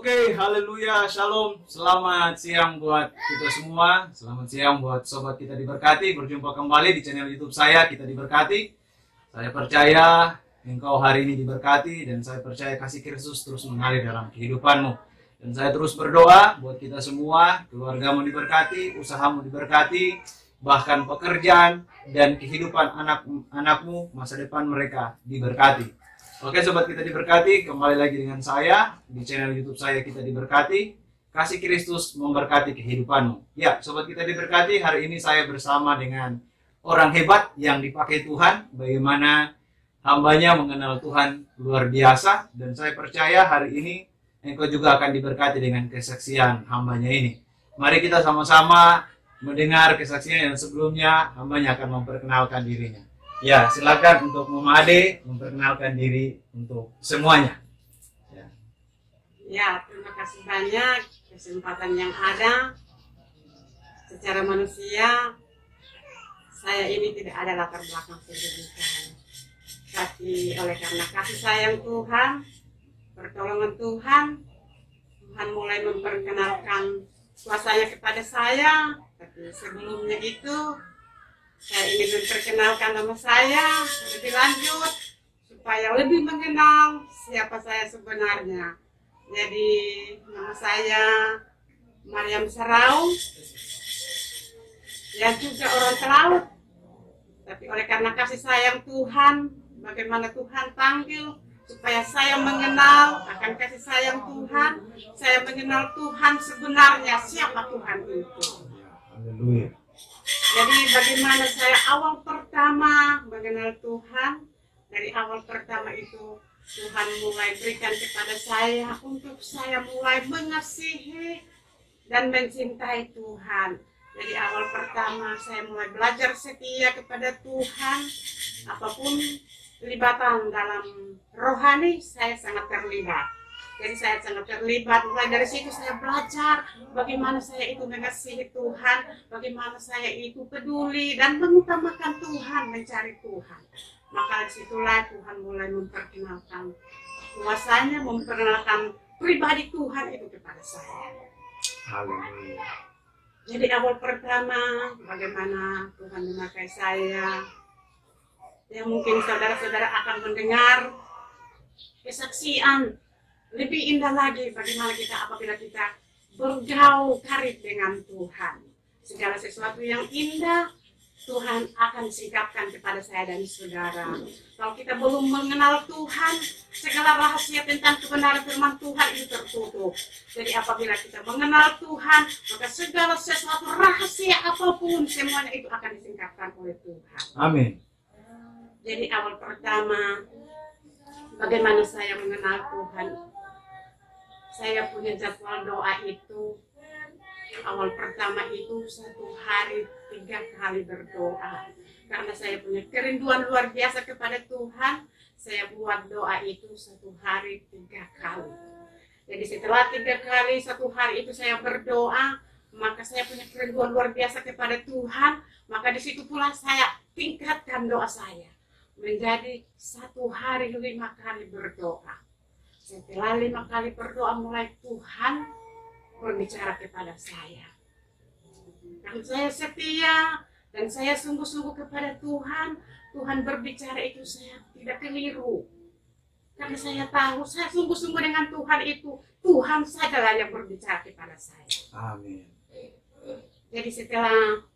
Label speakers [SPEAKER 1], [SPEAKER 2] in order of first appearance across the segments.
[SPEAKER 1] Oke, haleluya, shalom. Selamat siang buat kita semua. Selamat siang buat sobat kita diberkati. Berjumpa kembali di channel YouTube saya, Kita Diberkati. Saya percaya engkau hari ini diberkati, dan saya percaya kasih Kristus terus mengalir dalam kehidupanmu. Dan saya terus berdoa buat kita semua, keluargamu diberkati, usahamu diberkati, bahkan pekerjaan dan kehidupan anak-anakmu, masa depan mereka diberkati. Oke sobat Kita Diberkati, kembali lagi dengan saya di channel YouTube saya, Kita Diberkati. Kasih Kristus memberkati kehidupanmu. Ya, sobat Kita Diberkati, hari ini saya bersama dengan orang hebat yang dipakai Tuhan. Bagaimana hambanya mengenal Tuhan luar biasa. Dan saya percaya hari ini engkau juga akan diberkati dengan kesaksian hambanya ini. Mari kita sama-sama mendengar kesaksian yang sebelumnya. Hambanya akan memperkenalkan dirinya. Ya, silakan untuk Mama Ade memperkenalkan diri untuk semuanya.
[SPEAKER 2] Ya, terima kasih banyak kesempatan yang ada. Secara manusia, saya ini tidak ada latar belakang pendidikan. Tapi oleh karena kasih sayang Tuhan, pertolongan Tuhan, Tuhan mulai memperkenalkan kuasanya kepada saya. Tapi sebelumnya itu, saya ingin memperkenalkan nama saya lebih lanjut supaya lebih mengenal siapa saya sebenarnya. Jadi nama saya Mariam Serau, ya juga orang Telaut. Tapi oleh karena kasih sayang Tuhan, bagaimana Tuhan panggil supaya saya mengenal akan kasih sayang Tuhan, saya mengenal Tuhan sebenarnya siapa Tuhan itu.
[SPEAKER 1] Haleluya.
[SPEAKER 2] Jadi bagaimana saya awal pertama mengenal Tuhan, dari awal pertama itu Tuhan mulai berikan kepada saya untuk saya mulai mengasihi dan mencintai Tuhan. Jadi awal pertama saya mulai belajar setia kepada Tuhan, apapun pelibatan dalam rohani saya sangat terlibat. Jadi saya sangat terlibat, mulai dari situ saya belajar bagaimana saya itu mengasihi Tuhan, bagaimana saya itu peduli dan mengutamakan Tuhan, mencari Tuhan. Maka disitulah Tuhan mulai memperkenalkan kuasanya, memperkenalkan pribadi Tuhan itu kepada saya.
[SPEAKER 1] Haleluya.
[SPEAKER 2] Jadi awal pertama bagaimana Tuhan memakai saya, ya mungkin saudara-saudara akan mendengar kesaksian. Lebih indah lagi bagaimana kita apabila kita bergaul karib dengan Tuhan. Segala sesuatu yang indah Tuhan akan singkapkan kepada saya dan saudara. Kalau kita belum mengenal Tuhan, segala rahasia tentang kebenaran firman Tuhan itu tertutup. Jadi apabila kita mengenal Tuhan, maka segala sesuatu rahasia apapun semuanya itu akan disingkapkan oleh Tuhan.
[SPEAKER 1] Amin.
[SPEAKER 2] Jadi awal pertama bagaimana saya mengenal Tuhan. Saya punya jadwal doa itu, awal pertama itu 1 hari 3 kali berdoa. Karena saya punya kerinduan luar biasa kepada Tuhan, saya buat doa itu 1 hari 3 kali. Jadi setelah 3 kali 1 hari itu saya berdoa, maka saya punya kerinduan luar biasa kepada Tuhan, maka di situ pula saya tingkatkan doa saya menjadi 1 hari 5 kali berdoa. Setelah 5 kali berdoa mulai Tuhan berbicara kepada saya. Dan saya setia dan saya sungguh-sungguh kepada Tuhan. Tuhan berbicara itu saya tidak keliru. Karena saya tahu saya sungguh-sungguh dengan Tuhan itu. Tuhan sajalah yang berbicara kepada saya.
[SPEAKER 1] Amin.
[SPEAKER 2] Jadi setelah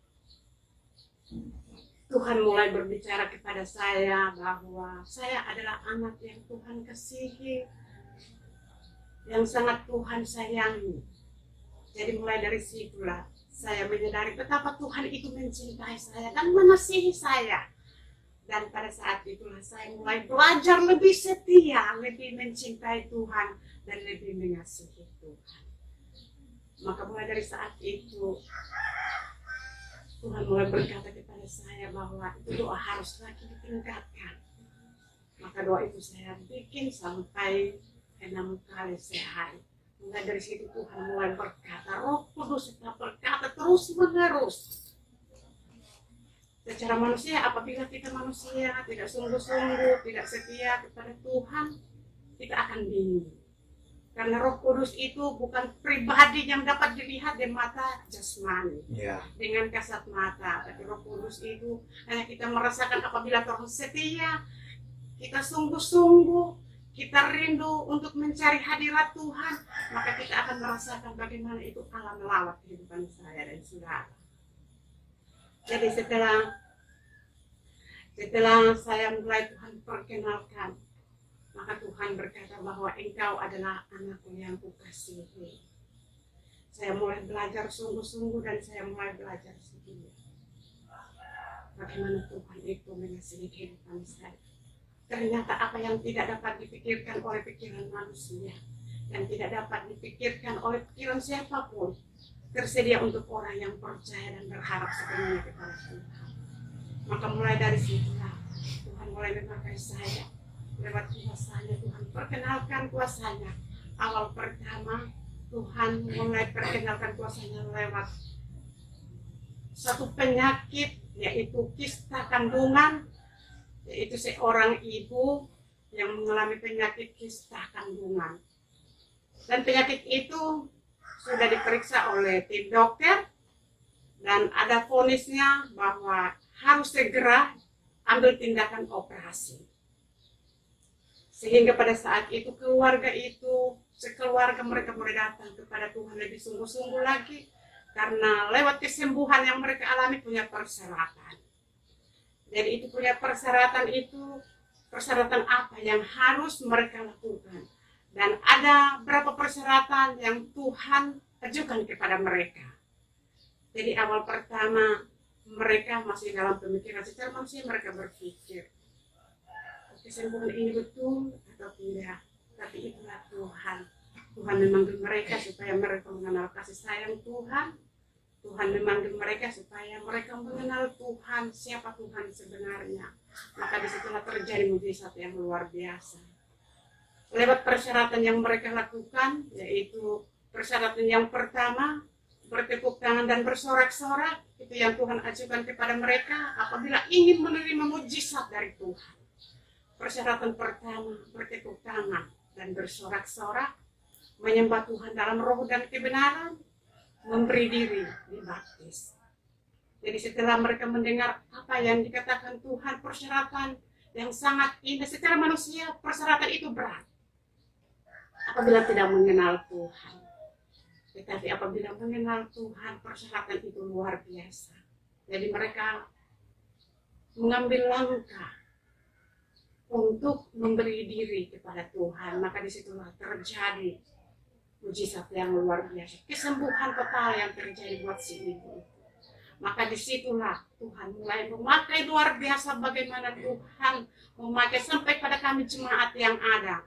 [SPEAKER 2] Tuhan mulai berbicara kepada saya bahwa saya adalah anak yang Tuhan kasihi, yang sangat Tuhan sayangi. Jadi mulai dari situlah saya menyadari betapa Tuhan itu mencintai saya dan mengasihi saya. Dan pada saat itulah saya mulai belajar lebih setia, lebih mencintai Tuhan dan lebih mengasihi Tuhan. Maka mulai dari saat itu Tuhan mulai berkata kepada saya bahwa itu doa harus lagi ditingkatkan. Maka doa itu saya bikin sampai 6 kali sehari. Mulai dari situ Tuhan mulai berkata, Roh Kudus tetap berkata terus menerus. Secara manusia, apabila kita manusia tidak sungguh-sungguh, tidak setia kepada Tuhan, kita akan bingung. Karena Roh Kudus itu bukan pribadi yang dapat dilihat di mata jasmani, dengan kasat mata. Tapi Roh Kudus itu hanya kita merasakan apabila Tuhan setia, kita sungguh-sungguh, kita rindu untuk mencari hadirat Tuhan, maka kita akan merasakan bagaimana itu Allah melawat kehidupan saya dan saudara. Jadi setelah saya mulai Tuhan perkenalkan, maka Tuhan berkata bahwa engkau adalah anakku yang kukasihi. Saya mulai belajar sungguh-sungguh dan saya mulai belajar setia. Bagaimana Tuhan itu mengasihi kehidupan saya. Ternyata apa yang tidak dapat dipikirkan oleh pikiran manusia dan tidak dapat dipikirkan oleh pikiran siapapun, tersedia untuk orang yang percaya dan berharap sepenuhnya kepada Tuhan. Maka mulai dari situlah Tuhan mulai memakai saya. Lewat kuasanya Tuhan perkenalkan kuasanya. Awal pertama Tuhan mulai perkenalkan kuasanya lewat satu penyakit, yaitu kista kandungan, yaitu seorang ibu yang mengalami penyakit kista kandungan. Dan penyakit itu sudah diperiksa oleh tim dokter dan ada vonisnya bahwa harus segera ambil tindakan operasi. Sehingga pada saat itu keluarga itu, sekeluarga mereka mulai datang kepada Tuhan lebih sungguh-sungguh lagi. Karena lewat kesembuhan yang mereka alami punya persyaratan. Jadi itu punya persyaratan itu, persyaratan apa yang harus mereka lakukan. Dan ada berapa persyaratan yang Tuhan ajukan kepada mereka. Jadi awal pertama mereka masih dalam pemikiran secara manusia, mereka berpikir, kesembuhan ini betul atau tidak, tapi itulah Tuhan. Tuhan memanggil mereka supaya mereka mengenal kasih sayang Tuhan. Tuhan memanggil mereka supaya mereka mengenal Tuhan, siapa Tuhan sebenarnya. Maka disitulah terjadi mujizat yang luar biasa. Lewat persyaratan yang mereka lakukan, yaitu persyaratan yang pertama, bertepuk tangan dan bersorak-sorak, itu yang Tuhan ajukan kepada mereka apabila ingin menerima mujizat dari Tuhan. Persyaratan pertama, bertepuk tangan dan bersorak-sorak, menyembah Tuhan dalam roh dan kebenaran, memberi diri dibaptis. Jadi setelah mereka mendengar apa yang dikatakan Tuhan, persyaratan yang sangat indah secara manusia, persyaratan itu berat apabila tidak mengenal Tuhan. Tetapi apabila mengenal Tuhan, persyaratan itu luar biasa. Jadi mereka mengambil langkah untuk memberi diri kepada Tuhan, maka disitulah terjadi mujizat yang luar biasa, kesembuhan total yang terjadi buat si ibu. Maka disitulah Tuhan mulai memakai luar biasa, bagaimana Tuhan memakai sampai pada kami jemaat yang ada,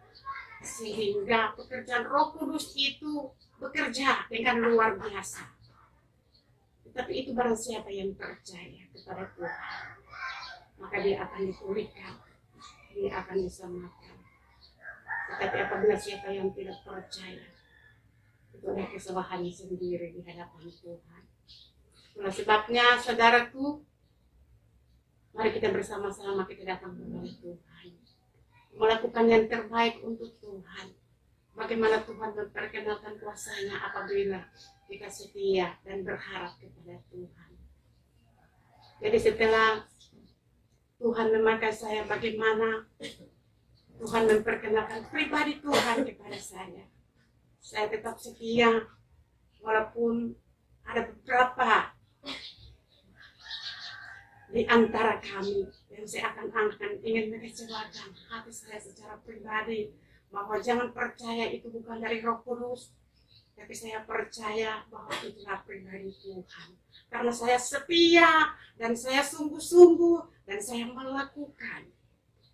[SPEAKER 2] sehingga pekerjaan Roh Kudus itu bekerja dengan luar biasa. Tetapi itu barang siapa yang percaya kepada Tuhan, maka dia akan dipulihkan, dia akan diselamatkan. Tetapi apabila siapa yang tidak percaya, itu adalah kesalahannya sendiri di hadapan Tuhan. Itulah sebabnya, saudaraku, mari kita bersama-sama kita datang kepada Tuhan, melakukan yang terbaik untuk Tuhan. Bagaimana Tuhan memperkenalkan kuasanya apabila kita setia dan berharap kepada Tuhan. Jadi setelah Tuhan memakai saya, bagaimana Tuhan memperkenalkan pribadi Tuhan kepada saya. Saya tetap setia, walaupun ada beberapa di antara kami yang saya akan ingin mengecewakan hati saya secara pribadi, bahwa jangan percaya itu bukan dari Roh Kudus, tapi saya percaya bahwa itulah pribadi Tuhan. Karena saya setia dan saya sungguh-sungguh dan saya melakukan,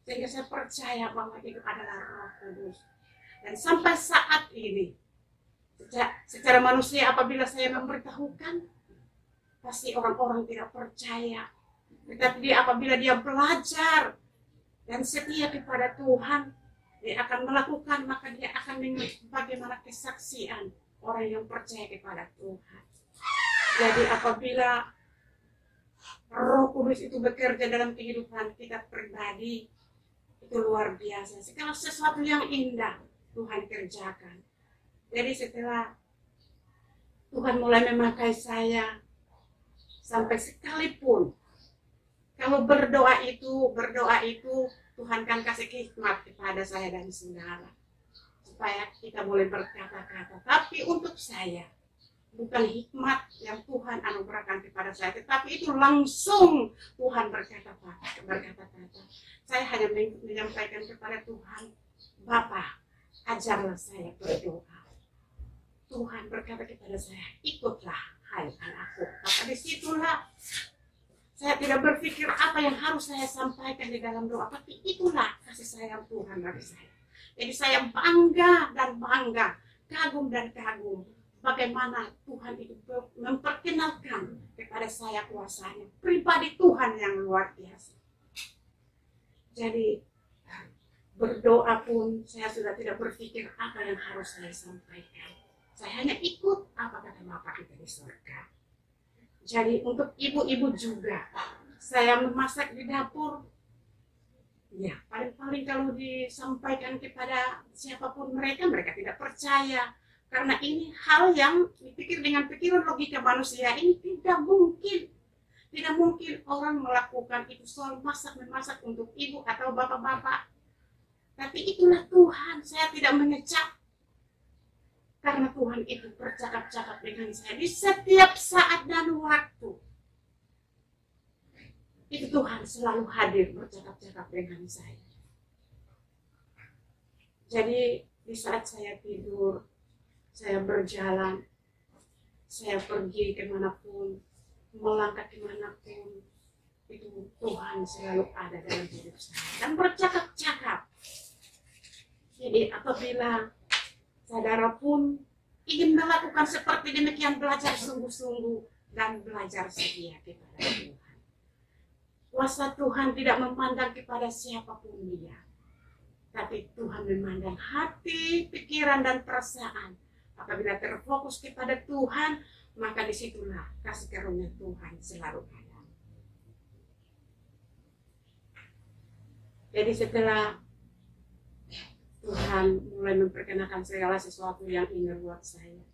[SPEAKER 2] sehingga saya percaya bahwa itu adalah Roh Kudus. Dan sampai saat ini, secara manusia apabila saya memberitahukan, pasti orang-orang tidak percaya. Tetapi apabila dia belajar dan setia kepada Tuhan, dia akan melakukan, maka dia akan mengerti bagaimana kesaksian orang yang percaya kepada Tuhan. Jadi apabila Roh Kudus itu bekerja dalam kehidupan kita pribadi, itu luar biasa. Segala sesuatu yang indah Tuhan kerjakan. Jadi setelah Tuhan mulai memakai saya, sampai sekalipun kalau berdoa itu Tuhan kan kasih hikmat kepada saya dan saudara supaya kita boleh berkata-kata. Tapi untuk saya bukan hikmat yang Tuhan anugerahkan kepada saya, tetapi itu langsung Tuhan berkata-kata. Saya hanya menyampaikan kepada Tuhan, Bapa, ajarlah saya berdoa. Tuhan berkata kepada saya, ikutlah hai anakku. Maka disitulah saya tidak berpikir apa yang harus saya sampaikan di dalam doa, tapi itulah kasih sayang Tuhan bagi saya. Jadi saya bangga dan bangga, kagum dan kagum bagaimana Tuhan itu memperkenalkan kepada saya kuasanya, pribadi Tuhan yang luar biasa. Jadi berdoa pun saya sudah tidak berpikir apa yang harus saya sampaikan. Saya hanya ikut apa kata Bapa kita di surga. Jadi untuk ibu-ibu juga, saya memasak di dapur. Ya, paling-paling kalau disampaikan kepada siapapun mereka tidak percaya. Karena ini hal yang dipikir dengan pikiran logika manusia ini tidak mungkin. Tidak mungkin orang melakukan itu soal memasak untuk ibu atau bapak-bapak. Tapi itulah Tuhan, saya tidak mengecap. Karena Tuhan itu bercakap-cakap dengan saya di setiap saat dan waktu. Itu Tuhan selalu hadir bercakap-cakap dengan saya. Jadi di saat saya tidur, saya berjalan, saya pergi kemanapun, melangkah kemanapun, itu Tuhan selalu ada dalam hidup saya dan bercakap-cakap. Jadi apabila saudara pun ingin melakukan seperti demikian, belajar sungguh-sungguh dan belajar setia kepada Tuhan. Kuasa Tuhan tidak memandang kepada siapapun dia, tapi Tuhan memandang hati, pikiran, dan perasaan. Apabila terfokus kepada Tuhan, maka disitulah kasih karunia Tuhan selalu ada. Jadi setelah Tuhan mulai memperkenalkan segala sesuatu yang indah buat saya,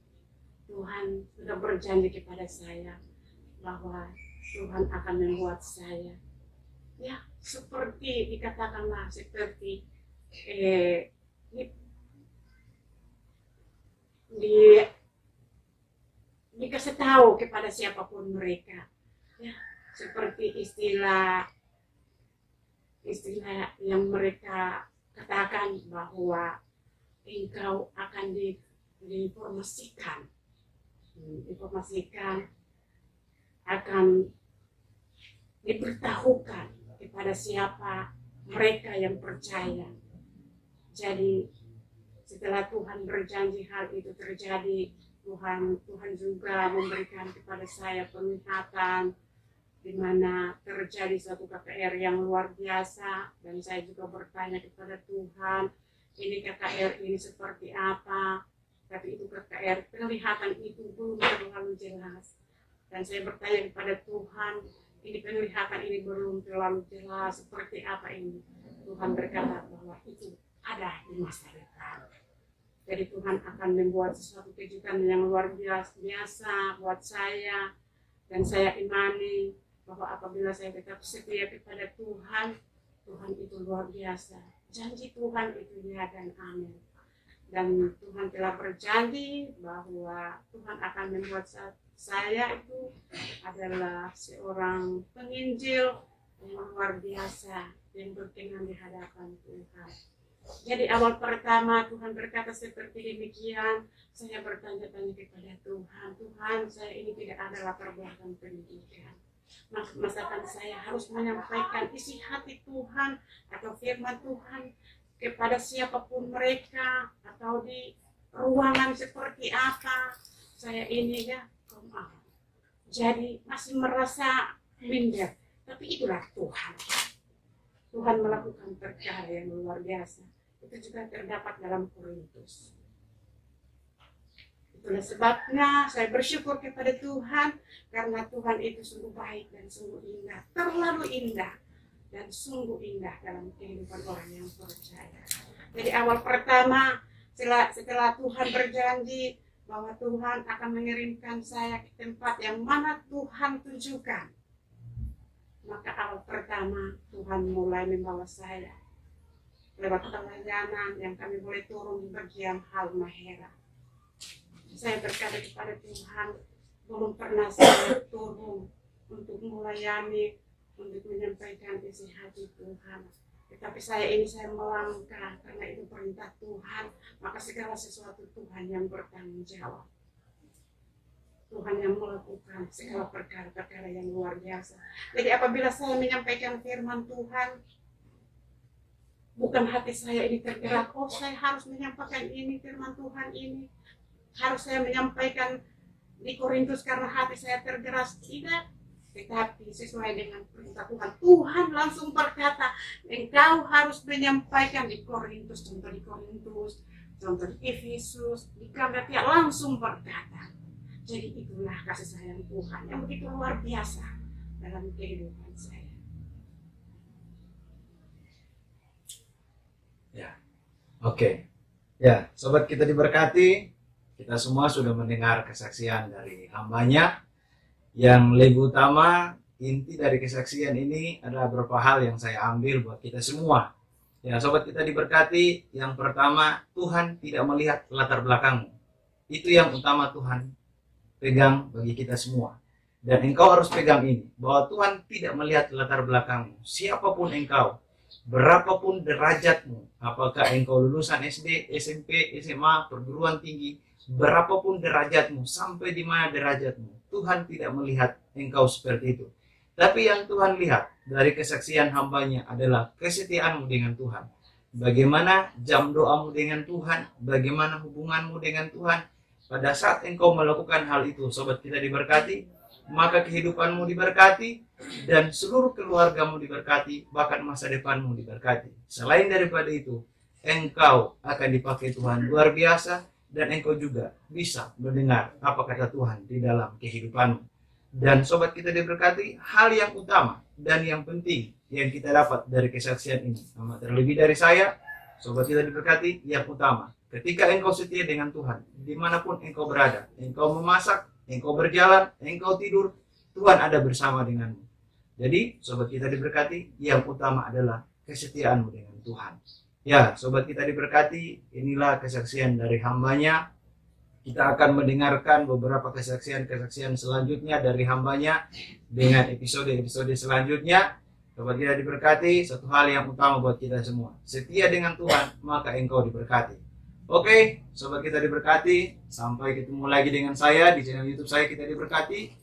[SPEAKER 2] Tuhan sudah berjanji kepada saya bahwa Tuhan akan membuat saya, ya seperti dikatakanlah seperti dikasih tahu kepada siapapun mereka, ya seperti istilah yang mereka katakan bahwa engkau akan diinformasikan, akan diberitahukan kepada siapa mereka yang percaya. Jadi setelah Tuhan berjanji hal itu terjadi, Tuhan juga memberikan kepada saya penglihatan di mana terjadi suatu KKR yang luar biasa, dan saya juga bertanya kepada Tuhan, ini KKR ini seperti apa? Tapi itu KKR, penglihatan itu belum terlalu jelas, dan saya bertanya kepada Tuhan, ini penglihatan ini belum terlalu jelas, seperti apa ini? Tuhan berkata bahwa itu ada di masa depan. Jadi Tuhan akan membuat sesuatu kejutan yang luar biasa buat saya, dan saya imani bahwa apabila saya tetap setia kepada Tuhan, Tuhan itu luar biasa. Janji Tuhan itu ya dan amin. Dan Tuhan telah berjanji bahwa Tuhan akan membuat saya itu adalah seorang penginjil yang luar biasa, yang berkenan di hadapan Tuhan. Jadi awal pertama Tuhan berkata seperti demikian, saya bertanya-tanya kepada Tuhan, Tuhan, saya ini tidak ada latar belakang pendidikan. Masakan saya harus menyampaikan isi hati Tuhan atau firman Tuhan kepada siapapun mereka, atau di ruangan seperti apa, saya ini ya jadi masih merasa minder. Tapi itulah Tuhan. Tuhan melakukan perkara yang luar biasa. Itu juga terdapat dalam Korintus. Itulah sebabnya saya bersyukur kepada Tuhan, karena Tuhan itu sungguh baik dan sungguh indah, terlalu indah dan sungguh indah dalam kehidupan orang yang percaya. Jadi awal pertama setelah Tuhan berjanji bahwa Tuhan akan mengirimkan saya ke tempat yang mana Tuhan tunjukkan, maka awal pertama Tuhan mulai membawa saya lewat pelayanan yang kami boleh turun di bagian Halmahera. Saya berkata kepada Tuhan, belum pernah saya turun untuk melayani, untuk menyampaikan isi hati Tuhan. Tetapi saya melangkah karena itu perintah Tuhan, maka segala sesuatu Tuhan yang bertanggung jawab. Tuhan yang melakukan segala perkara-perkara yang luar biasa. Jadi apabila saya menyampaikan firman Tuhan, bukan hati saya ini tergerak, oh saya harus menyampaikan ini firman Tuhan ini, harus saya menyampaikan di Korintus karena hati saya tergerak. Tidak. Tetapi sesuai dengan perintah Tuhan, Tuhan langsung berkata, engkau harus menyampaikan di Korintus, contoh di Korintus, contoh di Efesus, di Galatia, langsung berkata. Jadi itulah kasih sayang Tuhan yang begitu luar biasa dalam kehidupan saya.
[SPEAKER 1] Ya, oke. Ya, sobat kita diberkati, kita semua sudah mendengar kesaksian dari hambanya. Yang lebih utama, inti dari kesaksian ini adalah beberapa hal yang saya ambil buat kita semua. Ya, sobat kita diberkati, yang pertama, Tuhan tidak melihat latar belakangmu. Itu yang utama Tuhan pegang bagi kita semua. Dan engkau harus pegang ini, bahwa Tuhan tidak melihat latar belakangmu. Siapapun engkau, berapapun derajatmu, apakah engkau lulusan SD, SMP, SMA, perguruan tinggi, berapapun derajatmu, sampai di mana derajatmu, Tuhan tidak melihat engkau seperti itu. Tapi yang Tuhan lihat dari kesaksian hambanya adalah kesetiaanmu dengan Tuhan. Bagaimana jam doamu dengan Tuhan, bagaimana hubunganmu dengan Tuhan. Pada saat engkau melakukan hal itu, sobat kita diberkati, maka kehidupanmu diberkati, dan seluruh keluargamu diberkati, bahkan masa depanmu diberkati. Selain daripada itu, engkau akan dipakai Tuhan luar biasa, dan engkau juga bisa mendengar apa kata Tuhan di dalam kehidupanmu. Dan sobat kita diberkati, hal yang utama dan yang penting yang kita dapat dari kesaksian ini, terlebih dari saya, sobat kita diberkati, yang utama, ketika engkau setia dengan Tuhan, dimanapun engkau berada, engkau memasak, engkau berjalan, engkau tidur, Tuhan ada bersama denganmu. Jadi sobat kita diberkati, yang utama adalah kesetiaanmu dengan Tuhan. Ya, sobat kita diberkati, inilah kesaksian dari hambanya. Kita akan mendengarkan beberapa kesaksian-kesaksian selanjutnya dari hambanya dengan episode-episode selanjutnya. Sobat kita diberkati, satu hal yang utama buat kita semua, setia dengan Tuhan, maka engkau diberkati. Oke, sobat kita diberkati, sampai ketemu lagi dengan saya di channel YouTube saya, Kita Diberkati.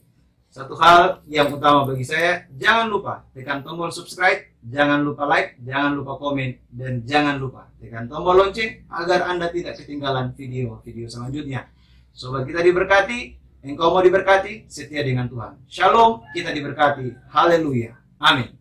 [SPEAKER 1] Satu hal yang utama bagi saya, jangan lupa tekan tombol subscribe, jangan lupa like, jangan lupa komen, dan jangan lupa tekan tombol lonceng agar Anda tidak ketinggalan video-video selanjutnya. Sobat kita diberkati, engkau mau diberkati, setia dengan Tuhan. Shalom, kita diberkati. Haleluya. Amin.